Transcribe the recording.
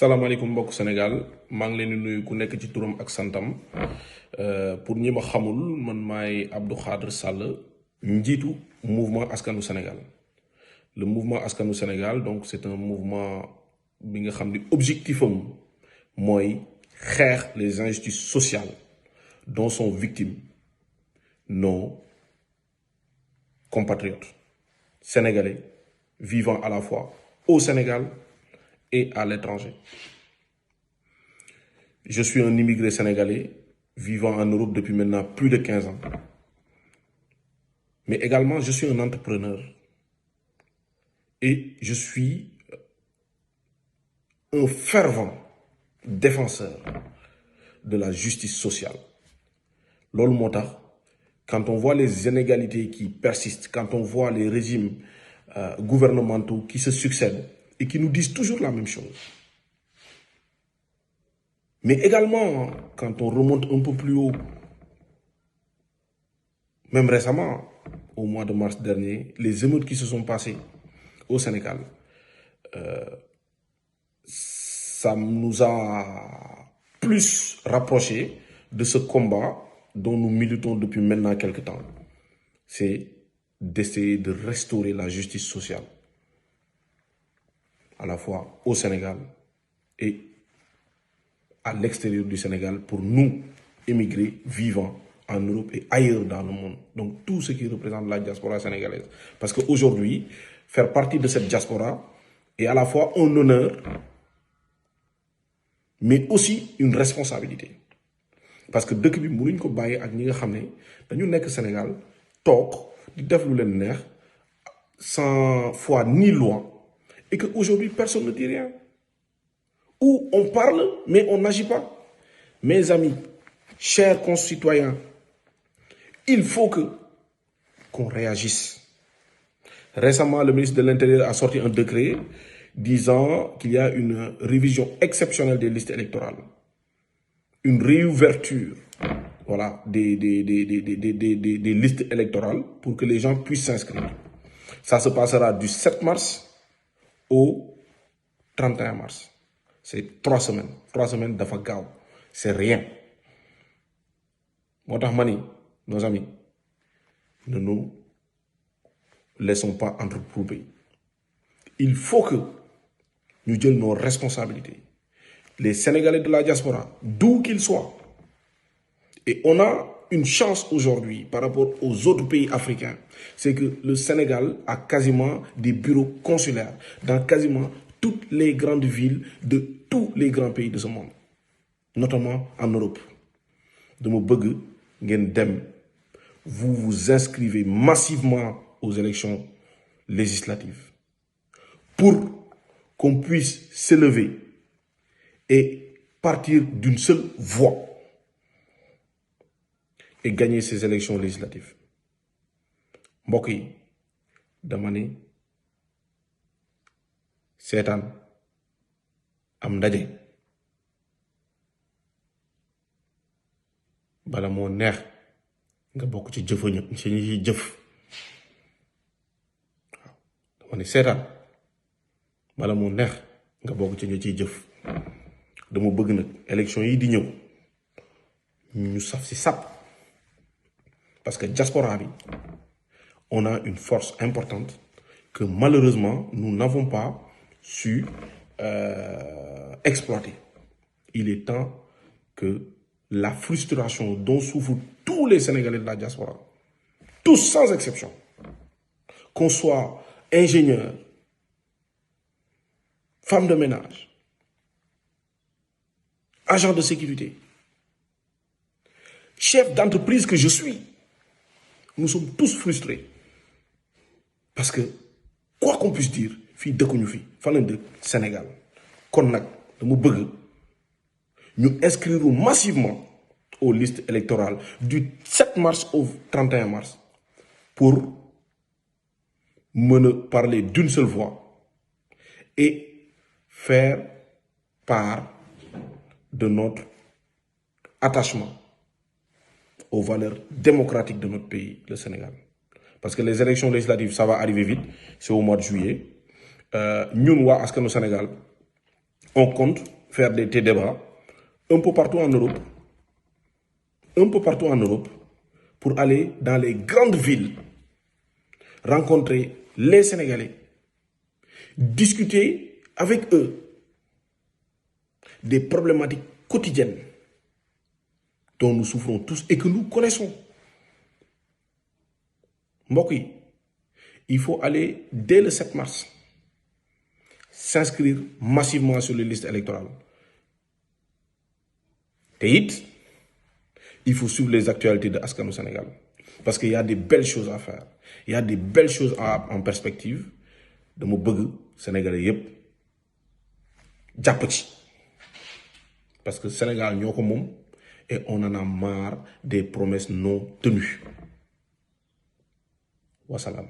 salaamaaleykum mbokk Sénégal maa ngi leen di nuyu ku nekk ci turam ak santam pour ñi ma xamul man maay Abdou Khadre Sall njiitu mouvement askanu Sénégal. Le mouvement askanu Sénégal donc c'est un mouvement bi nga xam ni objectifam mooy xeex les injustices sociales dont sont victimes nos compatriotes sénégalais vivant à la fois au Sénégal et à l'étranger. Je suis un immigré sénégalais vivant en Europe depuis maintenant plus de 15 ans. Mais également, je suis un entrepreneur. Et je suis un fervent défenseur de la justice sociale. Loolu moo tax, quand on voit les inégalités qui persistent, quand on voit les régimes gouvernementaux qui se succèdent, et qui nous disent toujours la même chose. Mais également, quand on remonte un peu plus haut, même récemment, au mois de mars dernier, les émeutes qui se sont passées au Sénégal, ça nous a plus rapprochés de ce combat dont nous militons depuis maintenant quelque temps. C'est d'essayer de restaurer la justice sociale, à la fois au Sénégal et à l'extérieur du Sénégal pour nous, émigrés vivant en Europe et ailleurs dans le monde. Donc tout ce qui représente la diaspora sénégalaise. Parce qu'aujourd'hui, faire partie de cette diaspora est à la fois un honneur, mais aussi une responsabilité. Parce que dëkk bi mënuñ ko bàyyi ak ñi nga xam ne dañu nekk Sénégal toog di def lu leen neex sans foi ni loi. Et qu'aujourd'hui, personne ne dit rien. Ou on parle, mais on n'agit pas. Mes amis, chers concitoyens, il faut qu'on réagisse. Récemment, le ministre de l'Intérieur a sorti un décret disant qu'il y a une révision exceptionnelle des listes électorales. Une réouverture, voilà, des listes électorales pour que les gens puissent s'inscrire. Ça se passera du 7 mars au 31 mars. C'est 3 semaines. 3 semaines dafa gaaw. C'est rien. Moo tax ma ni, nos amis, ne nous laissons pas entrecoupés. Il faut que nous jël nos responsabilités. Les Sénégalais de la diaspora, d'où qu'ils soient. Et on a une chance aujourd'hui par rapport aux autres pays africains, c'est que le Sénégal a quasiment des bureaux consulaires dans quasiment toutes les grandes villes de tous les grands pays de ce monde, notamment en Europe. Dama bëgg ngeen dem, vous vous inscrivez massivement aux élections législatives pour qu'on puisse s'élever et partir d'une seule voix et gagner ces élections législatives. Mbokk yi dama ne seetaan am ndaje bala moo neex nga bokk ci jëfañu ci ñi jëf. Waaw dama ne seetaan bala moo neex nga bokk ci ñi ciy jëf. Dama bëgg nag élection yi di ñëw ñu saf si sap. Parce que diaspora bi, on a une force importante que malheureusement nous n'avons pas su exploiter. Il est temps que la frustration dont souffrent tous les Sénégalais de la diaspora, tous sans exception, qu'on soit ingénieur, femme de ménage, agent de sécurité, chef d'entreprise que je suis, nous sommes tous frustrés. Parce que, quoi qu'on puisse dire, fii dëkkuñu fi, fan lañ dëkk Sénégal. Kon nag dama bëgg ñu inscrire massivement aux listes électorales du 7 mars au 31 mars pour mën a parler d'une seule voix et faire part de notre attachement aux valeurs démocratiques de notre pays, le Sénégal. Parce que les élections législatives, ça va arriver vite, c'est au mois de juillet. Ñun waa askanu Sénégal On compte faire des débats un peu partout en Europe, pour aller dans les grandes villes, rencontrer les Sénégalais, discuter avec eux des problématiques quotidiennes dont nous souffrons tous et que nous connaissons. Mbokk yi, il faut aller dès le 7 mars s'inscrire massivement sur les listes électorales. Et il faut suivre les actualités de Askanu Sénégal. Parce qu'il y a des belles choses à faire. Il y a des belles choses en perspective. De mon bëgg Sénégalais yépp jàpp ci. Parce que Sénégal ñoo ko moom et on en a marre des promesses non tenues. Wassalam.